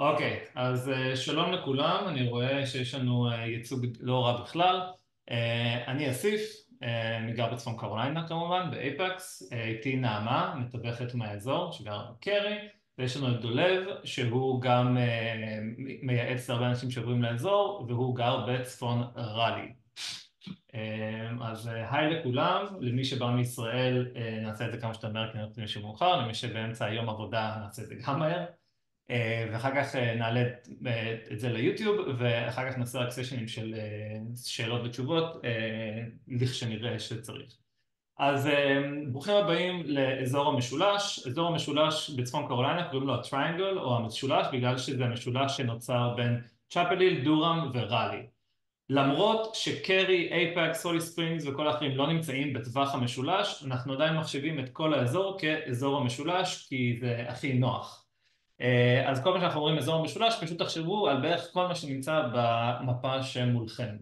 אוקיי, אז שלום לכולם, אני רואה שיש לנו ייצוג לא רע בכלל. אני אסיף, אני גר בצפון קרוליינה כמובן, באייפקס, איתי נעמה, מתווכת מהאזור, שגר בקרי, ויש לנו את דולב, שהוא גם מייעץ להרבה אנשים שעוברים לאזור, והוא גר בצפון ראלי. אז היי לכולם, למי שבא מישראל נעשה את זה כמה שיותר מהר, כי נראה לי מאוחר, למי שבאמצע היום עבודה נעשה את זה גם מהר. ואחר כך נעלה את זה ליוטיוב, ואחר כך נעשה רק סשנים של שאלות ותשובות, לכשנראה שצריך. אז ברוכים הבאים לאזור המשולש. אזור המשולש בצפון קרוליינה קוראים לו הטריינגל או המשולש, בגלל שזה המשולש שנוצר בין צ'אפליל, דורהאם וראלי. למרות שקרי, אייפקס, הולי ספרינגס וכל האחרים לא נמצאים בטווח המשולש, אנחנו עדיין מחשיבים את כל האזור כאזור המשולש, כי זה הכי נוח. אז כל מה שאנחנו אומרים אזור המשולש, פשוט תחשבו על בערך כל מה שנמצא במפה שמולכם.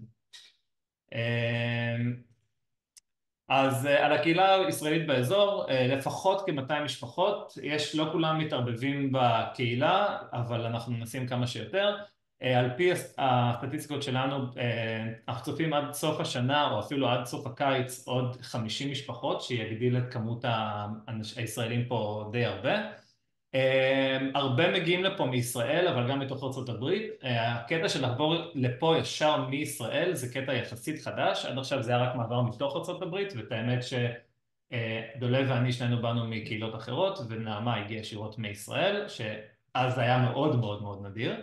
אז על הקהילה הישראלית באזור, לפחות כ-200 משפחות, לא כולם מתערבבים בקהילה, אבל אנחנו מנסים כמה שיותר. על פי הסטטיסטיקות שלנו, אנחנו צופים עד סוף השנה, או אפילו עד סוף הקיץ, עוד 50 משפחות, שיגדיל את כמות הישראלים פה די הרבה. הרבה מגיעים לפה מישראל, אבל גם מתוך ארצות הברית. הקטע של לעבור לפה ישר מישראל זה קטע יחסית חדש, עד עכשיו זה היה רק מעבר מתוך ארצות הברית, ואת האמת שדולב ואני שנינו באנו מקהילות אחרות, ונעמה הגיעה ישירות מישראל, שאז זה היה מאוד מאוד מאוד נדיר.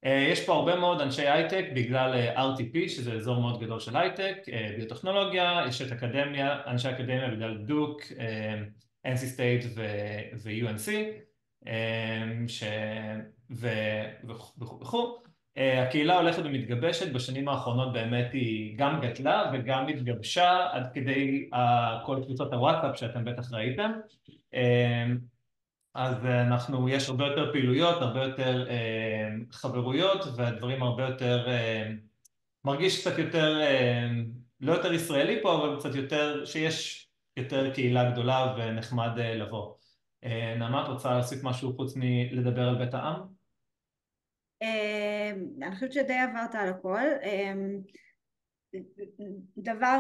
יש פה הרבה מאוד אנשי הייטק בגלל RTP, שזה אזור מאוד גדול של הייטק, ביוטכנולוגיה, יש את אקדמיה, אנשי אקדמיה בגלל דוק, NC State ו-UNC, וכו'. הקהילה הולכת ומתגבשת, בשנים האחרונות באמת היא גם גדלה וגם התגבשה עד כדי כל קבוצות הוואטסאפ שאתם בטח ראיתם. אז יש הרבה יותר פעילויות, הרבה יותר חברויות, והדברים הרבה יותר, מרגיש קצת יותר, לא יותר ישראלי פה, אבל קצת יותר, שיש יותר קהילה גדולה ונחמד לבוא. נעמה, את רוצה להוסיף משהו חוץ מלדבר על בית העם? אני חושבת שדי עברת על הכל. דבר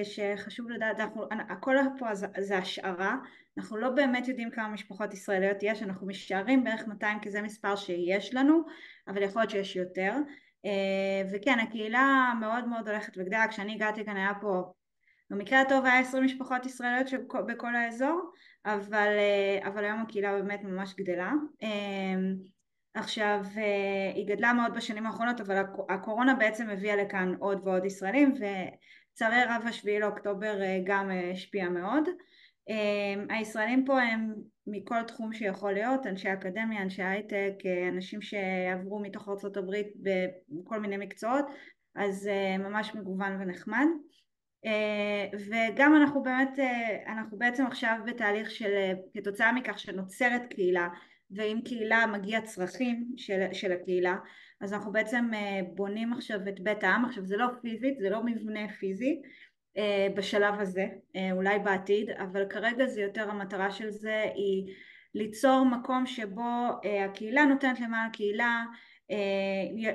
שחשוב לדעת, הכל פה זה השערה, אנחנו לא באמת יודעים כמה משפחות ישראליות יש, אנחנו משערים בערך 200 כי זה מספר שיש לנו, אבל יכול להיות שיש יותר. וכן, הקהילה מאוד מאוד הולכת וגדלה. כשאני הגעתי כאן היה פה במקרה הטוב היה 20 משפחות ישראליות בכל האזור, אבל היום הקהילה באמת ממש גדלה. עכשיו, היא גדלה מאוד בשנים האחרונות, אבל הקורונה בעצם הביאה לכאן עוד ועוד ישראלים, וצערי הרב השביעי לאוקטובר גם השפיע מאוד. הישראלים פה הם מכל תחום שיכול להיות, אנשי אקדמיה, אנשי הייטק, אנשים שעברו מתוך ארצות הברית בכל מיני מקצועות, אז ממש מגוון ונחמד. וגם אנחנו בעצם עכשיו בתהליך של, כתוצאה מכך שנוצרת קהילה, ועם קהילה מגיע צרכים של הקהילה, אז אנחנו בעצם בונים עכשיו את בית העם. עכשיו זה לא פיזית, זה לא מבנה פיזי בשלב הזה, אולי בעתיד, אבל כרגע זה יותר, המטרה של זה היא ליצור מקום שבו הקהילה נותנת למען הקהילה,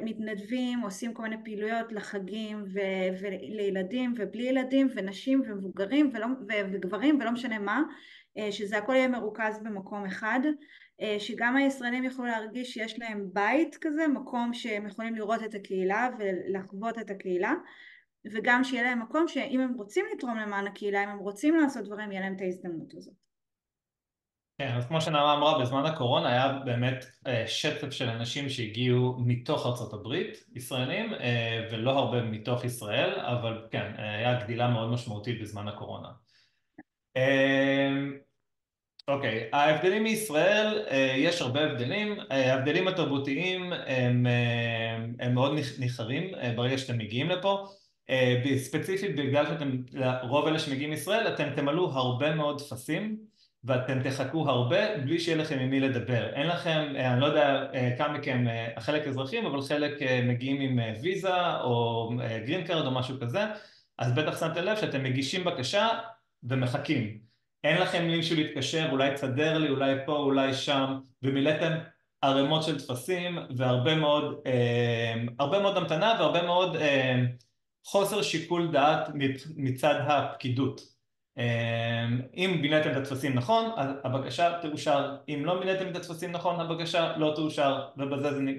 מתנדבים, עושים כל מיני פעילויות לחגים ולילדים ובלי ילדים ונשים ומבוגרים וגברים ולא משנה מה, שזה הכל יהיה מרוכז במקום אחד, שגם הישראלים יוכלו להרגיש שיש להם בית כזה, מקום שהם יכולים לראות את הקהילה ולחוות את הקהילה, וגם שיהיה להם מקום שאם הם רוצים לתרום למען הקהילה, אם הם רוצים לעשות דברים, יהיה להם את ההזדמנות הזאת. כן, אז כמו שנעמה אמרה, בזמן הקורונה היה באמת שטף של אנשים שהגיעו מתוך ארצות הברית, ישראלים, ולא הרבה מתוך ישראל, אבל כן, היה גדילה מאוד משמעותית בזמן הקורונה. אוקיי, ההבדלים מישראל, יש הרבה הבדלים. ההבדלים התרבותיים הם מאוד ניכרים ברגע שאתם מגיעים לפה. ספציפית בגלל שאתם, רוב אלה שמגיעים מישראל, אתם תמלאו הרבה מאוד טפסים, ואתם תחכו הרבה בלי שיהיה לכם עם מי לדבר. אין לכם, אני לא יודע כמה מכם, חלק אזרחים, אבל חלק מגיעים עם ויזה או גרין קארד או משהו כזה, אז בטח שמתם לב שאתם מגישים בקשה ומחכים. אין לכם מישהו להתקשר, אולי תסדר לי, אולי פה, אולי שם, ומילאתם ערימות של טפסים והרבה מאוד, הרבה מאוד המתנה והרבה מאוד חוסר שיקול דעת מצד הפקידות. אם בינתם את הטפסים נכון, אז הבקשה תאושר, אם לא בינתם את הטפסים נכון, הבקשה לא תאושר,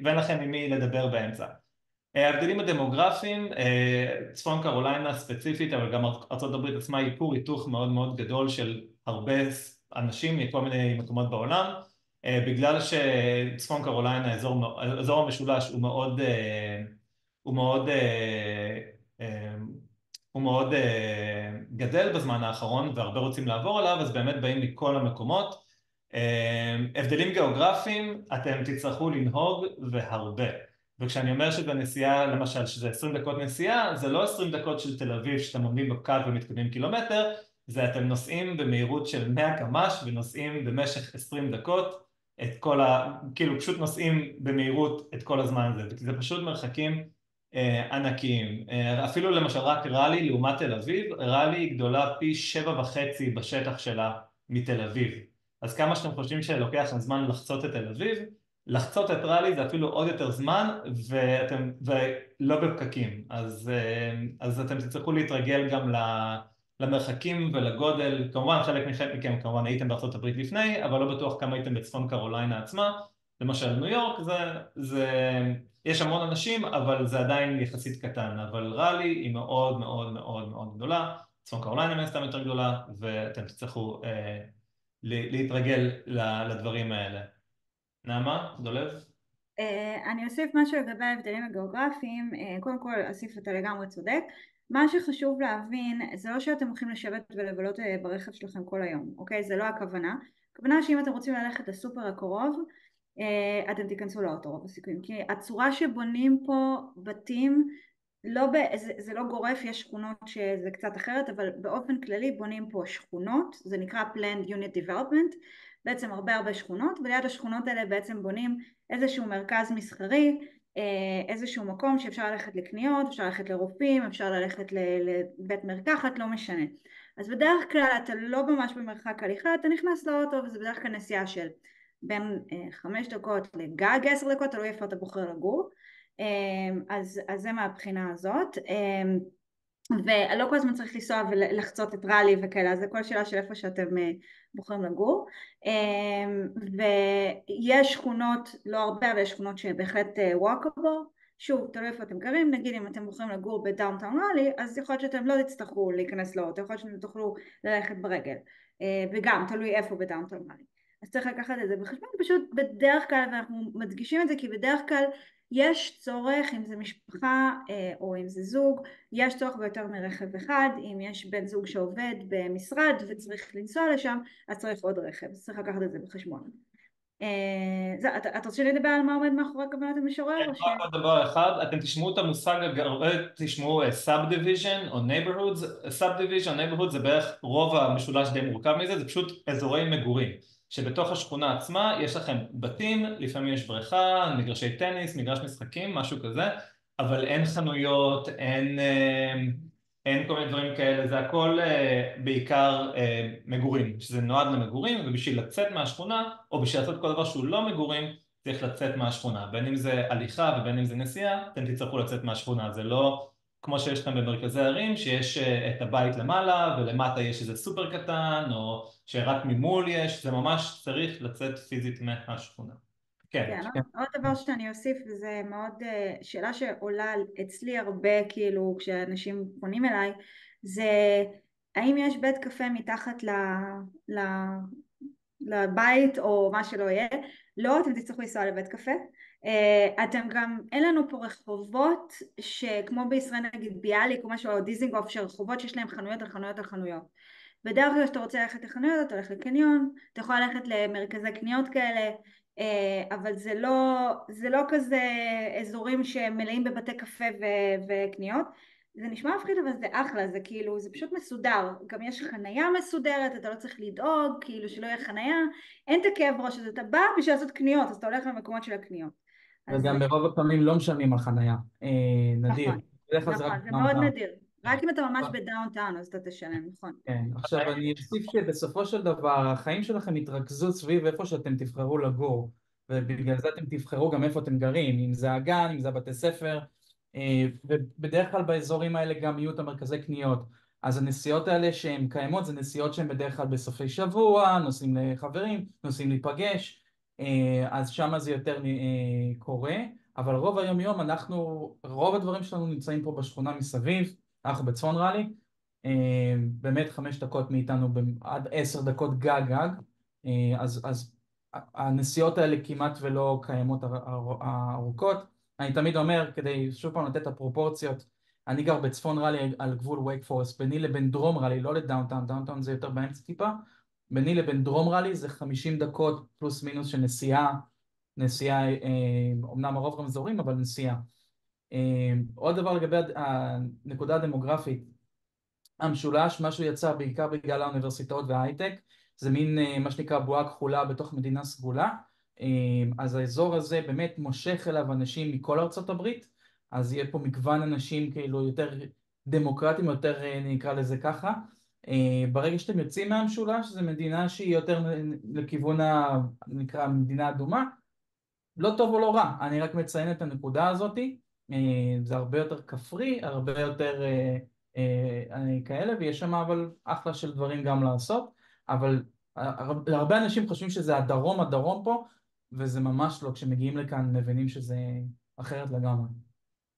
ואין לכם עם מי לדבר באמצע. ההבדלים הדמוגרפיים, צפון קרוליינה ספציפית, אבל גם ארצות הברית עצמה היא כור היתוך מאוד מאוד גדול של הרבה אנשים מכל מיני מקומות בעולם, בגלל שצפון קרוליינה, אזור המשולש, הוא מאוד הוא מאוד גדל בזמן האחרון והרבה רוצים לעבור עליו, אז באמת באים מכל המקומות. הבדלים גיאוגרפיים, אתם תצטרכו לנהוג והרבה. וכשאני אומר שבנסיעה, למשל, שזה 20 דקות נסיעה, זה לא 20 דקות של תל אביב שאתם עומדים בפקק ומתקדמים קילומטר, זה אתם נוסעים במהירות של 100 קמ"ש ונוסעים במשך 20 דקות כאילו פשוט נוסעים במהירות את כל הזמן הזה, זה פשוט מרחקים ענקיים. אפילו למשל רק ראלי לעומת תל אביב, ראלי היא גדולה פי 7.5 בשטח שלה מתל אביב. אז כמה שאתם חושבים שלוקח זמן לחצות את תל אביב, לחצות את ראלי זה אפילו עוד יותר זמן ולא בפקקים. אז אתם תצטרכו להתרגל גם למרחקים ולגודל. כמובן חלק מכם כמובן הייתם בארצות הברית לפני, אבל לא בטוח כמה הייתם בצפון קרוליינה עצמה. למשל ניו יורק יש המון אנשים, אבל זה עדיין יחסית קטן. אבל ראלי היא מאוד מאוד מאוד מאוד גדולה, צפון קרוליינה מהסתם יותר גדולה, ואתם תצטרכו להתרגל לדברים האלה. נעמה, דולב? אני אוסיף משהו לגבי ההבדלים הגיאוגרפיים. קודם כל, אסיף, אתה לגמרי צודק. מה שחשוב להבין, זה לא שאתם הולכים לשבת ולבלות ברכב שלכם כל היום, אוקיי? זה לא הכוונה. הכוונה שאם אתם רוצים ללכת לסופר הקרוב, אתם תיכנסו לאוטו רוב הסיכויים. כי הצורה שבונים פה בתים, זה לא גורף, יש שכונות שזה קצת אחרת, אבל באופן כללי בונים פה שכונות, זה נקרא Planned Unit Development, בעצם הרבה שכונות, וליד השכונות האלה בעצם בונים איזשהו מרכז מסחרי, איזשהו מקום שאפשר ללכת לקניות, אפשר ללכת לרופאים, אפשר ללכת לבית מרקחת, לא משנה. אז בדרך כלל אתה לא ממש במרחק הליכה, אתה נכנס לאוטו, וזה בדרך כלל נסיעה של בין 5 דקות לגג 10 דקות, תלוי איפה אתה בוחר לגור. אז זה מהבחינה הזאת, ולא כל הזמן צריך לנסוע ולחצות את ראלי וכאלה, אז זה כל שאלה של איפה שאתם בוחרים לגור. ויש שכונות, לא הרבה, אבל יש שכונות שבהחלט walkable. שוב, תלוי איפה אתם גרים, נגיד אם אתם בוחרים לגור בדאונטאון ראלי, אז יכול להיות שאתם לא תצטרכו להיכנס לאוטו, יכול להיות שאתם תוכלו ללכת ברגל, וגם תלוי איפה בדאונטאון ראלי. אז צריך לקחת את זה בחשבון, פשוט בדרך כלל, ואנחנו מדגישים את זה כי בדרך כלל יש צורך, אם זה משפחה או אם זה זוג, יש צורך ביותר מרכב אחד. אם יש בן זוג שעובד במשרד וצריך לנסוע לשם, אז צריך עוד רכב, אז צריך לקחת את זה בחשבון. את רוצה לדבר על מה עומד מאחורי כוונת המשורר? רק עוד דבר אחד, אתם תשמעו את המושג, תשמעו Subdivision או Neighborhoods. Subdivision או Neighborhoods זה בערך רוב המשולש די מורכב מזה, זה פשוט אזורי מגורים, שבתוך השכונה עצמה יש לכם בתים, לפעמים יש בריכה, מגרשי טניס, מגרש משחקים, משהו כזה, אבל אין חנויות, אין כל מיני דברים כאלה, זה הכל בעיקר מגורים, שזה נועד למגורים, ובשביל לצאת מהשכונה, או בשביל לעשות כל דבר שהוא לא מגורים, צריך לצאת מהשכונה, בין אם זה הליכה ובין אם זה נסיעה, אתם תצטרכו לצאת מהשכונה, זה לא כמו שיש לכם במרכזי ערים, שיש את הבית למעלה ולמטה יש איזה סופר קטן, או שרק ממול יש, זה ממש צריך לצאת פיזית מהשכונה. כן. עוד דבר שאני אוסיף, וזה מאוד שאלה שעולה אצלי הרבה, כאילו כשאנשים פונים אליי, זה האם יש בית קפה מתחת לבית או מה שלא יהיה. לא, אתם תצטרכו לנסוע לבית קפה. אתם גם, אין לנו פה רחובות שכמו בישראל נגיד ביאליק או משהו, או דיזינגוף, שרחובות שיש להם חנויות על חנויות על חנויות. בדרך כלל שאתה רוצה ללכת לחנויות, אתה הולך לקניון, אתה יכול ללכת למרכזי קניות כאלה, אבל זה לא כזה אזורים שמלאים בבתי קפה וקניות. זה נשמע מפחיד, אבל זה אחלה, זה כאילו, זה פשוט מסודר. גם יש חנייה מסודרת, אתה לא צריך לדאוג, כאילו שלא יהיה חנייה, אין את הכאב ראש, אז אתה בא בשביל לעשות קניות, אז אתה הולך למקומות של הקניות. וגם ברוב הפעמים לא משלמים על חנייה, נדיר. נכון, זה מאוד נדיר. רק אם אתה ממש בדאונטאון, אז אתה תשלם, נכון. כן, עכשיו אני אוסיף שבסופו של דבר, החיים שלכם יתרכזו סביב איפה שאתם תבחרו לגור. ובגלל זה אתם תבחרו גם איפה אתם גרים, אם זה הגן, אם זה הבתי ספר, ובדרך כלל באזורים האלה גם יהיו את המרכזי קניות. אז הנסיעות האלה שהן קיימות זה נסיעות שהן בדרך כלל בסופי שבוע, נוסעים לחברים, נוסעים להיפגש, אז שם זה יותר קורה, אבל רוב היום יום רוב הדברים שלנו נמצאים פה בשכונה מסביב, אנחנו בצפון ראלי, באמת 5 דקות מאיתנו עד 10 דקות גג גג, אז הנסיעות האלה כמעט ולא קיימות ארוכות. אני תמיד אומר, כדי שוב פעם לתת את הפרופורציות, אני גר בצפון ראלי על גבול וייק פורסט, ביני לבין דרום ראלי, לא לדאונטאון, דאונטאון זה יותר באמצע טיפה, ביני לבין דרום ראלי זה 50 דקות פלוס מינוס של נסיעה, אמנם הרוב רמזורים, אבל נסיעה. עוד דבר לגבי הנקודה הדמוגרפית, המשולש, משהו יצא בעיקר בגלל האוניברסיטאות וההייטק, זה מין מה שנקרא בועה כחולה בתוך מדינה סגולה, אז האזור הזה באמת מושך אליו אנשים מכל ארצות הברית, אז יהיה פה מגוון אנשים כאילו יותר דמוקרטיים, יותר נקרא לזה ככה. ברגע שאתם יוצאים מהמשולש, זו מדינה שהיא יותר לכיוון נקרא מדינה אדומה, לא טוב או לא רע, אני רק מציין את הנקודה הזאת, זה הרבה יותר כפרי, הרבה יותר כאלה, ויש שם אבל אחלה של דברים גם לעשות, אבל הרבה אנשים חושבים שזה הדרום פה, וזה ממש לא, כשמגיעים לכאן מבינים שזה אחרת לגמרי.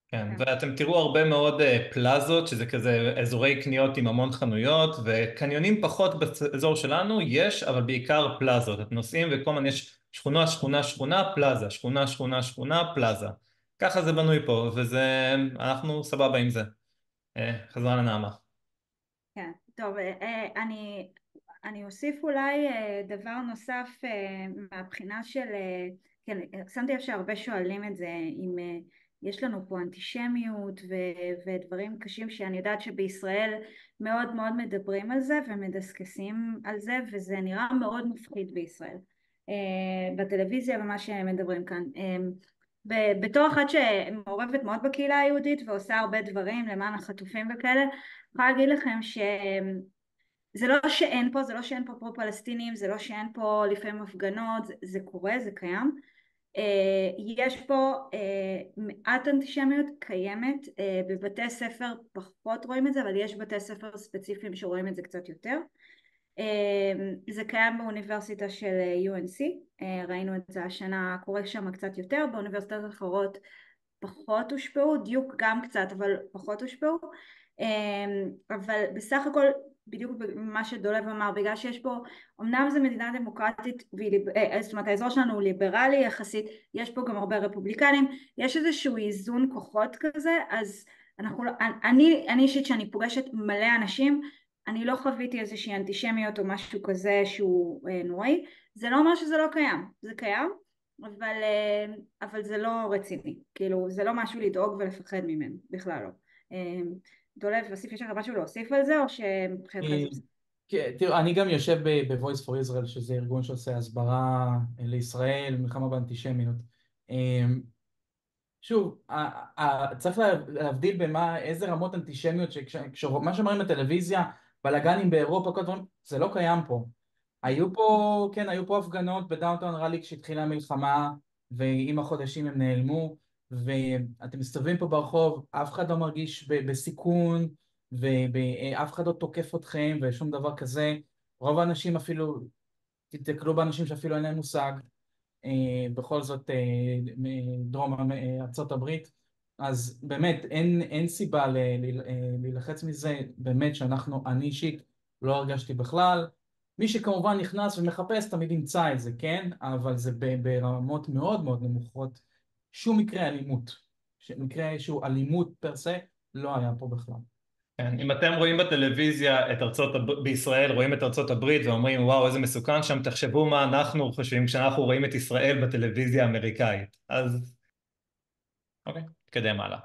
כן, ואתם תראו הרבה מאוד פלזות, שזה כזה אזורי קניות עם המון חנויות, וקניונים פחות באזור שלנו יש, אבל בעיקר פלזות. אתם נוסעים וכל הזמן יש שכונה, שכונה, שכונה, פלזה, שכונה, שכונה, שכונה, פלזה. ככה זה בנוי פה, אנחנו סבבה עם זה. חזרה לנעמה. כן, טוב, אני אוסיף אולי דבר נוסף מהבחינה של, כן, שמתי לב שהרבה שואלים את זה, אם יש לנו פה אנטישמיות ודברים קשים שאני יודעת שבישראל מאוד מאוד מדברים על זה ומדסקסים על זה, וזה נראה מאוד מפחיד בישראל, בטלוויזיה ומה שמדברים כאן. בתור אחת שמעורבת מאוד בקהילה היהודית ועושה הרבה דברים למען החטופים וכאלה, אני יכולה להגיד לכם זה לא שאין פה, זה לא שאין פה פרו-פלסטינים, זה לא שאין פה לפעמים הפגנות, זה קורה, זה קיים. יש פה מעט אנטישמיות קיימת, בבתי ספר פחות רואים את זה, אבל יש בתי ספר ספציפיים שרואים את זה קצת יותר. זה קיים באוניברסיטה של UNC, ראינו את זה השנה, קורה שם קצת יותר, באוניברסיטאות אחרות פחות הושפעו, דיוק גם קצת אבל פחות הושפעו, אבל בסך הכל בדיוק מה שדולב אמר, בגלל שיש פה, אמנם זו מדינה דמוקרטית, זאת אומרת האזור שלנו הוא ליברלי יחסית, יש פה גם הרבה רפובליקנים, יש איזשהו איזון כוחות כזה, אז אני אישית שאני פוגשת מלא אנשים, אני לא חוויתי איזושהי אנטישמיות או משהו כזה שהוא נוראי, זה לא אומר שזה לא קיים, זה קיים, אבל זה לא רציני, כאילו זה לא משהו לדאוג ולפחד ממנו, בכלל לא. דולב, להוסיף, יש לך משהו להוסיף על זה, או שמבחינתך זה בסדר? תראו, אני גם יושב ב-Voice for Israel, שזה ארגון שעושה הסברה לישראל, מלחמה באנטישמיות. שוב, צריך להבדיל איזה רמות אנטישמיות, מה שאומרים בטלוויזיה, בלגנים באירופה, כל דברים, זה לא קיים פה. היו פה הפגנות בדאונטאון ראלי כשהתחילה המלחמה, ועם החודשים הם נעלמו, ואתם מסתובבים פה ברחוב, אף אחד לא מרגיש בסיכון, ואף אחד לא תוקף אתכם, ושום דבר כזה. רוב האנשים אפילו, תתקלו באנשים שאפילו אין להם מושג, בכל זאת דרום ארצות הברית, אז באמת אין סיבה להילחץ מזה, באמת אני אישית לא הרגשתי בכלל, מי שכמובן נכנס ומחפש תמיד ימצא את זה, כן? אבל זה ברמות מאוד מאוד נמוכות, שום מקרה אלימות, מקרה שהוא אלימות פר סה, לא היה פה בכלל. כן, אם אתם רואים בטלוויזיה בישראל, רואים את ארצות הברית ואומרים וואו איזה מסוכן שם, תחשבו מה אנחנו חושבים כשאנחנו רואים את ישראל בטלוויזיה האמריקאית. אז אוקיי, נתקדם הלאה.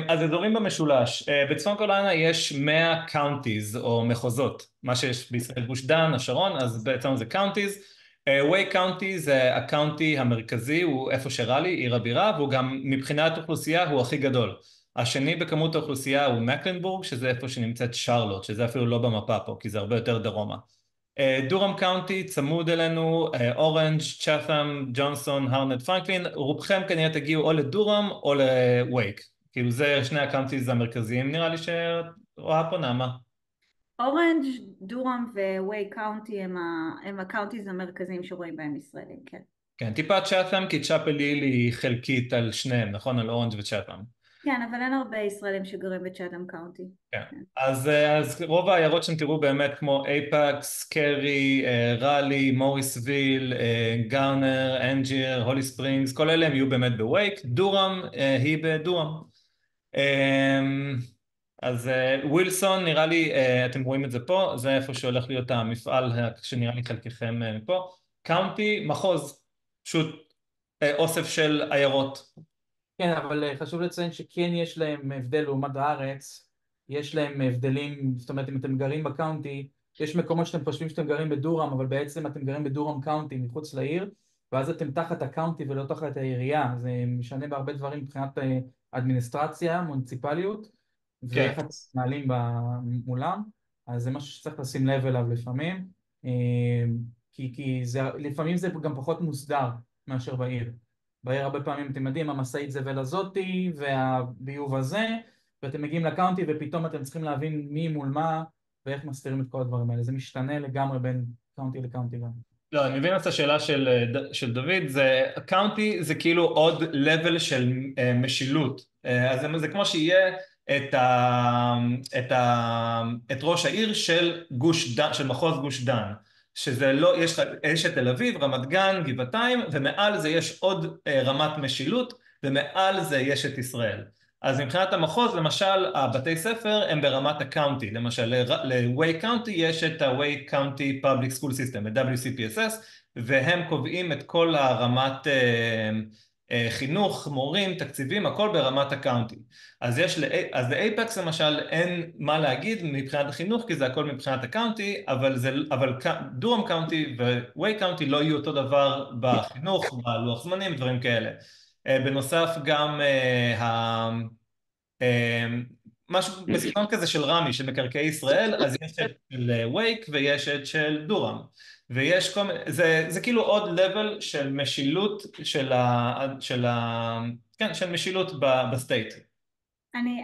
אז אזורים במשולש, בצפון קרוליינה יש 100 קאונטיז או מחוזות, מה שיש בישראל גוש דן, השרון, אז בעצם זה קאונטיז. ווי קאונטי זה הקאונטי המרכזי, הוא איפה שראלי, עיר הבירה, והוא גם מבחינת אוכלוסייה הוא הכי גדול. השני בכמות האוכלוסייה הוא מקלנבורג, שזה איפה שנמצאת שרלוט, שזה אפילו לא במפה פה, כי זה הרבה יותר דרומה. דורהאם קאונטי צמוד אלינו, אורנג', צ'את'אם, ג'ונסון, הרנט, פרנקלין, רובכם כנראה תגיעו או לדורהאם או לווייק, כאילו זה שני הקאונטיז המרכזיים נראה לי שרואה פה נעמה. אורנג', דורהאם וווי קאונטי הם הקאונטיז המרכזיים שרואים בהם ישראלים, כן. כן, טיפה צ'את'אם כי צ'אפל היל היא חלקית על שניהם, נכון? על אורנג' וצ'את'אם. כן, אבל אין הרבה ישראלים שגרים בצ'אטהאם קאונטי. כן. כן. אז רוב העיירות שאתם תראו באמת כמו אייפקס, קרי, ראלי, מוריסוויל, גארנר, אנג'יר, הולי ספרינגס, כל אלה הם יהיו באמת בווייק. דורהאם היא בדורהאם. אז ווילסון נראה לי, אתם רואים את זה פה, זה איפה שהולך להיות המפעל שנראה לי חלקכם פה. קאונטי, מחוז, פשוט אוסף של עיירות. כן, אבל חשוב לציין שכן יש להם הבדל לעומת הארץ, יש להם הבדלים, זאת אומרת אם אתם גרים בקאונטי, יש מקומות שאתם חושבים שאתם גרים בדורהאם, אבל בעצם אתם גרים בדורהאם קאונטי מחוץ לעיר, ואז אתם תחת הקאונטי ולא תחת העירייה, זה משנה בהרבה דברים מבחינת אדמיניסטרציה, מוניציפליות, כן. ואיך אתם מתנהלים מולם, אז זה משהו שצריך לשים לב אליו לפעמים, כי לפעמים זה גם פחות מוסדר מאשר בעיר. בעיר הרבה פעמים אתם יודעים, המשאית זבל הזאתי והביוב הזה, ואתם מגיעים לקאונטי ופתאום אתם צריכים להבין מי מול מה ואיך מסתירים את כל הדברים האלה. זה משתנה לגמרי בין קאונטי לקאונטי גם. לא, אני מבין את השאלה של דוד, קאונטי זה כאילו עוד level של משילות, אז זה כמו שיהיה את ראש העיר של של מחוז גוש דן, שזה לא, יש את תל אביב, רמת גן, גבעתיים, ומעל זה יש עוד רמת משילות, ומעל זה יש את ישראל. אז מבחינת המחוז, למשל, הבתי ספר הם ברמת הקאונטי, למשל ל-Way County יש את ה-Way County Public School System, את WCPSS, והם קובעים את כל הרמת חינוך, מורים, תקציבים, הכל ברמת הקאונטי. אז ל-Apex למשל אין מה להגיד מבחינת החינוך, כי זה הכל מבחינת הקאונטי, אבל דורהאם קאונטי ו-Way County לא יהיו אותו דבר בחינוך, בלוח זמנים, דברים כאלה. בנוסף גם משהו בסגנון כזה של רמי, של מקרקעי ישראל, אז יש את של וייק ויש את של דורהאם, ויש כל מיני, זה כאילו עוד level של משילות כן, של משילות בסטייט.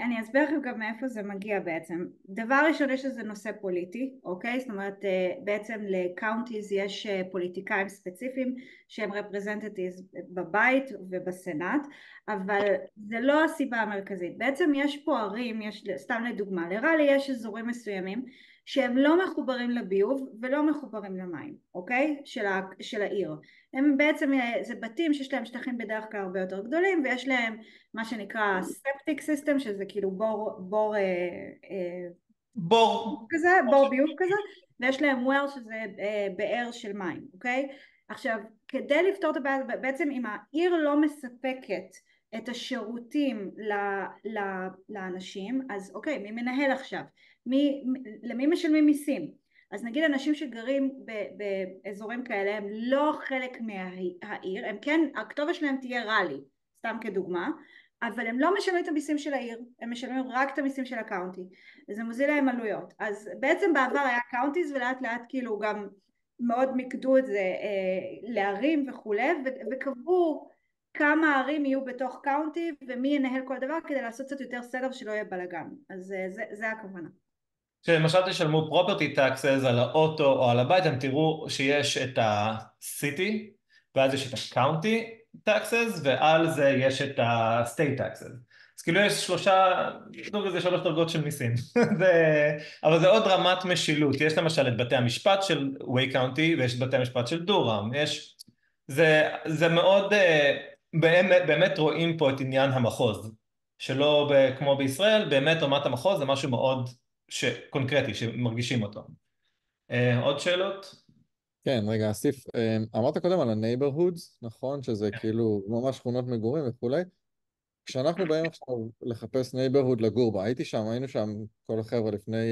אני אסביר לכם גם מאיפה זה מגיע בעצם. דבר ראשון יש לזה נושא פוליטי, אוקיי? זאת אומרת בעצם לקאונטיז יש פוליטיקאים ספציפיים שהם רפרזנטטיבס בבית ובסנאט, אבל זה לא הסיבה המרכזית. בעצם יש פה ערים, סתם לדוגמה, לראלי יש אזורים מסוימים שהם לא מחוברים לביוב ולא מחוברים למים, אוקיי? של העיר. הם בעצם, זה בתים שיש להם שטחים בדרך כלל הרבה יותר גדולים, ויש להם מה שנקרא septic system, שזה כאילו בור כזה, בור ביוב כזה, ויש להם well שזה באר של מים, אוקיי? עכשיו, כדי לפתור את הבעיה, בעצם אם העיר לא מספקת את השירותים לאנשים, אז אוקיי, מי מנהל עכשיו? למי משלמים מיסים? אז נגיד אנשים שגרים באזורים כאלה הם לא חלק מהעיר, הם כן, הכתובת שלהם תהיה ראלי, סתם כדוגמה, אבל הם לא משלמים את המיסים של העיר, הם משלמים רק את המיסים של הקאונטי, וזה מוזיל להם עלויות. אז בעצם בעבר היה קאונטיז ולאט לאט כאילו גם מאוד מיקדו את זה לערים וכולי, וקבעו כמה ערים יהיו בתוך קאונטי ומי ינהל כל דבר כדי לעשות קצת יותר סדר שלא יהיה בלגן. אז זה הכוונה. כשלמשל תשלמו property taxes על האוטו או על הבית, אתם תראו שיש את ה-city, ואז יש את ה-county taxes, ועל זה יש את ה-state taxes. אז כאילו יש שלוש דרגות של מיסים, אבל זה עוד רמת משילות. יש למשל את בתי המשפט של Way County, ויש את בתי המשפט של דורהאם. זה מאוד, באמת רואים פה את עניין המחוז, שלא כמו בישראל, באמת רמת המחוז זה משהו מאוד קונקרטי, שמרגישים אותו. עוד שאלות? כן, רגע, אסיף, אמרת קודם על ה-neighborhoods, נכון? שזה כאילו ממש שכונות מגורים וכולי. כשאנחנו באים עכשיו לחפש neighborhood לגור בה, הייתי שם, היינו שם כל החבר'ה לפני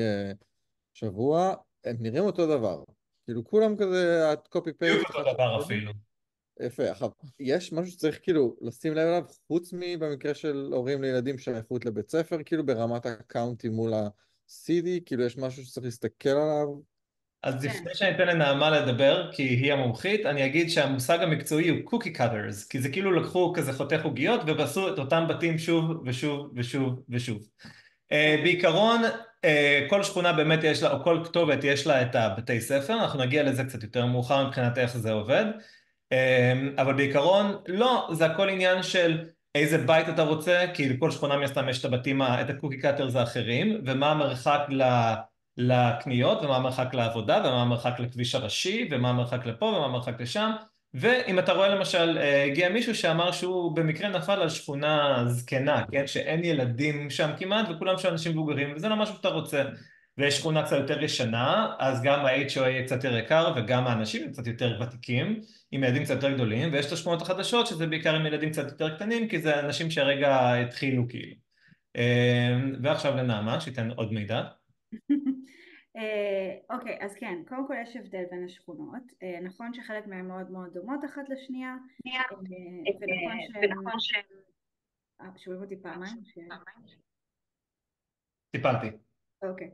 שבוע, הם נראים אותו דבר. כאילו כולם כזה, copy paste. אותו דבר אפילו. יפה, עכשיו, יש משהו שצריך כאילו לשים לב אליו, חוץ מבמקרה של הורים לילדים שייכות לבית ספר, כאילו ברמת הקאונטי מול ה-CD, כאילו יש משהו שצריך להסתכל עליו, אז לפני שאני אתן לנעמה לדבר, כי היא המומחית, אני אגיד שהמושג המקצועי הוא cookie cutters, כי זה כאילו לקחו כזה חותך עוגיות ועשו את אותם בתים שוב ושוב ושוב ושוב. בעיקרון, כל שכונה באמת יש לה, או כל כתובת יש לה את הבתי ספר, אנחנו נגיע לזה קצת יותר מאוחר מבחינת איך זה עובד, אבל בעיקרון לא, זה הכל עניין של איזה בית אתה רוצה, כי לכל שכונה מסתם יש את הבתים, את הקוקי קאטרס האחרים, ומה המרחק לקניות, ומה המרחק לעבודה, ומה המרחק לכביש הראשי, ומה המרחק לפה, ומה המרחק לשם, ואם אתה רואה למשל, הגיע מישהו שאמר שהוא במקרה נפל על שכונה זקנה, כן? שאין ילדים שם כמעט, וכולם שם אנשים מבוגרים, וזה לא משהו שאתה רוצה. ויש שכונה קצת יותר ישנה, אז גם ה-HOA יהיה קצת יותר יקר, וגם האנשים הם קצת יותר ותיקים, עם ילדים קצת יותר גדולים, ויש את השכונות החדשות, שזה בעיקר עם ילדים קצת יותר קטנים, כי זה אנשים שהרגע התחילו כאילו. ועכשיו לנעמה, שייתן עוד מידע. אוקיי, אז כן, קודם כל יש הבדל בין השכונות, נכון שחלק מהן מאוד מאוד דומות אחת לשנייה, ונכון שהן... שומעים אותי פעמיים? טיפלתי. אוקיי,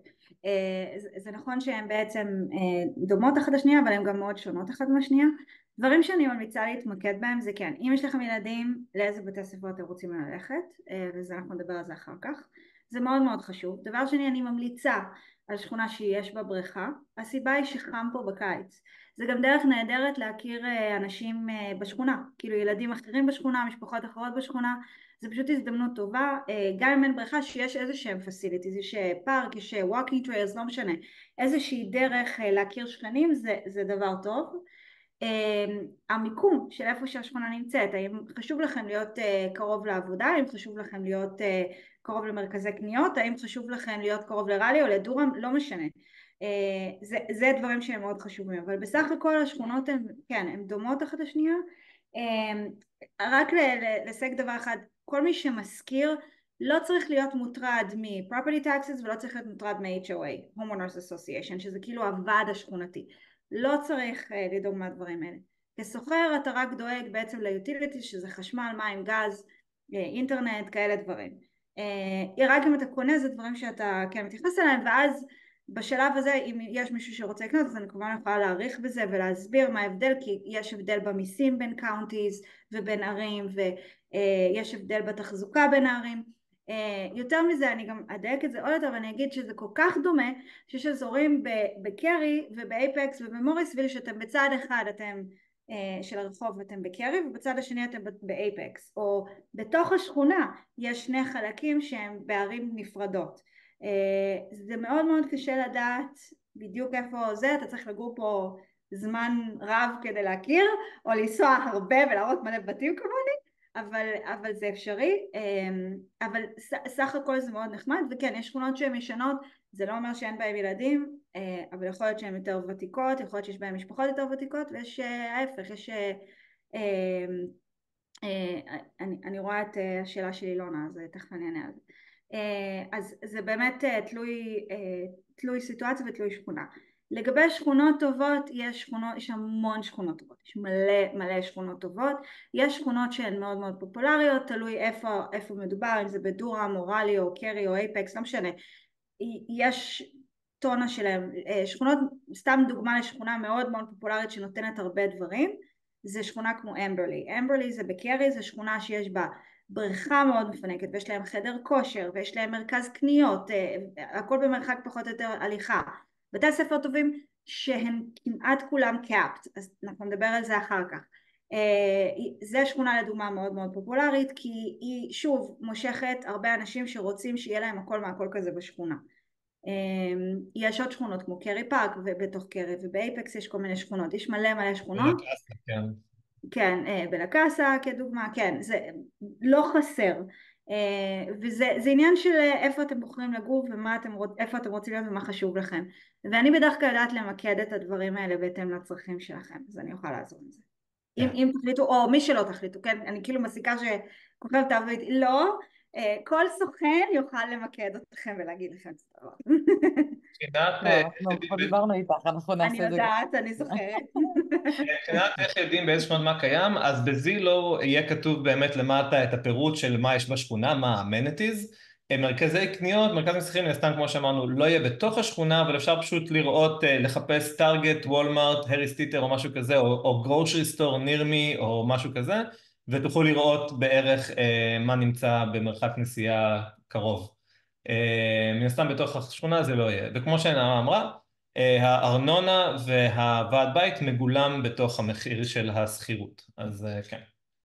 זה נכון שהן בעצם דומות אחת לשנייה, אבל הן גם מאוד שונות אחת מהשנייה. דברים שאני ממליצה להתמקד בהם זה כן, אם יש לכם ילדים, לאיזה בתי ספר אתם רוצים ללכת, וזה אנחנו נדבר על זה אחר כך, זה מאוד מאוד חשוב. דבר שני, אני ממליצה על שכונה שיש בה בריכה, הסיבה היא שחם פה בקיץ, זה גם דרך נהדרת להכיר אנשים בשכונה, כאילו ילדים אחרים בשכונה, משפחות אחרות בשכונה, זה פשוט הזדמנות טובה, גם אם אין בריכה שיש איזה שהם פסיליטיז, יש פארק, יש walking trails, לא משנה, איזושהי דרך להכיר שכנים, זה דבר טוב. המיקום של איפה שהשכונה נמצאת, האם חשוב לכם להיות קרוב לעבודה, האם חשוב לכם להיות קרוב למרכזי קניות, האם חשוב לכם להיות קרוב לראלי או לדורם, לא משנה. זה דברים שהם מאוד חשובים, אבל בסך הכל השכונות הן, כן, הן דומות אחת לשנייה. רק לסייג דבר אחד, כל מי שמזכיר לא צריך להיות מוטרד מ-property taxes ולא צריך להיות מוטרד מ-HOA, Homeowners Association, שזה כאילו הוועד השכונתי. לא צריך לדאוג מהדברים האלה. כסוחר אתה רק דואג בעצם ליוטיליטי, שזה חשמל, מים, גז, אינטרנט, כאלה דברים. רק אם אתה קונה זה דברים שאתה כן מתייחס אליהם, ואז בשלב הזה אם יש מישהו שרוצה לקנות אז אני כמובן יכולה להעריך בזה ולהסביר מה ההבדל, כי יש הבדל במיסים בין קאונטיז ובין ערים, ויש הבדל בתחזוקה בין הערים. יותר מזה אני גם אדייק את זה עוד יותר ואני אגיד שזה כל כך דומה שיש אזורים בקרי ובאייפקס ובמוריסוויל שאתם בצד אחד אתם של הרחוב ואתם בקרי ובצד השני אתם באייפקס, או בתוך השכונה יש שני חלקים שהם בערים נפרדות. זה מאוד מאוד קשה לדעת בדיוק איפה זה, אתה צריך לגור פה זמן רב כדי להכיר או לנסוע הרבה ולהראות מלא בתים כמוני, אבל זה אפשרי. אבל סך הכל זה מאוד נחמד, וכן יש שכונות שהן ישנות, זה לא אומר שאין בהן ילדים, אבל יכול להיות שהן יותר ותיקות, יכול להיות שיש בהן משפחות יותר ותיקות, ויש ההפך, יש אני רואה את השאלה של אילונה, אז תכף אני אענה על זה. אז זה באמת תלוי סיטואציה ותלוי שכונה. לגבי שכונות טובות, יש המון שכונות טובות, יש מלא שכונות טובות, יש שכונות שהן מאוד מאוד פופולריות, תלוי איפה מדובר, אם זה בדורם או ראלי או קרי או אייפקס, לא משנה, יש טונה שלהם. שכונות, סתם דוגמה לשכונה מאוד מאוד פופולרית שנותנת הרבה דברים, זה שכונה כמו אמברלי. אמברלי זה בקרי, זה שכונה שיש בה בריכה מאוד מפנקת, ויש להם חדר כושר, ויש להם מרכז קניות, הכל במרחק פחות או יותר הליכה. בתי ספר טובים שהם כמעט כולם קאפט, אז אנחנו נדבר על זה אחר כך. זה שכונה לדוגמה מאוד מאוד פופולרית, כי היא שוב מושכת הרבה אנשים שרוצים שיהיה להם הכל מהכל כזה בשכונה. יש עוד שכונות כמו קרי פארק, ובתוך קרי ובאייפקס יש כל מיני שכונות, יש מלא שכונות. כן, בלקאסה כדוגמה, כן, זה לא חסר, וזה עניין של איפה אתם בוחרים לגור ואיפה אתם רוצים להיות ומה חשוב לכם, ואני בדרך כלל יודעת למקד את הדברים האלה בהתאם לצרכים שלכם, אז אני אוכל לעזור עם זה. אם תחליטו, או מי שלא תחליטו, כן, אני כאילו מסיקה שכוכב תעבוד איתי, לא, כל סוכן יוכל למקד אתכם ולהגיד לכם את הדבר. אנחנו דיברנו איתך, אנחנו נעשה את זה. אני יודעת, אני זוכרת. מבחינת איך יודעים באיזה שכונות מה קיים, אז בזילו יהיה כתוב באמת למטה את הפירוט של מה יש בשכונה, מה ה-amenities, מרכזי קניות, מרכז מסחרי מן הסתם כמו שאמרנו לא יהיה בתוך השכונה, אבל אפשר פשוט לראות, לחפש טארגט, וולמארט, הרי סטיטר או משהו כזה, או גרושרי סטור, נירמי או משהו כזה, ותוכלו לראות בערך מה נמצא במרחק נסיעה קרוב. מן הסתם בתוך השכונה זה לא יהיה, וכמו שנעמה אמרה, הארנונה והוועד בית מגולם בתוך המחיר של השכירות, אז כן.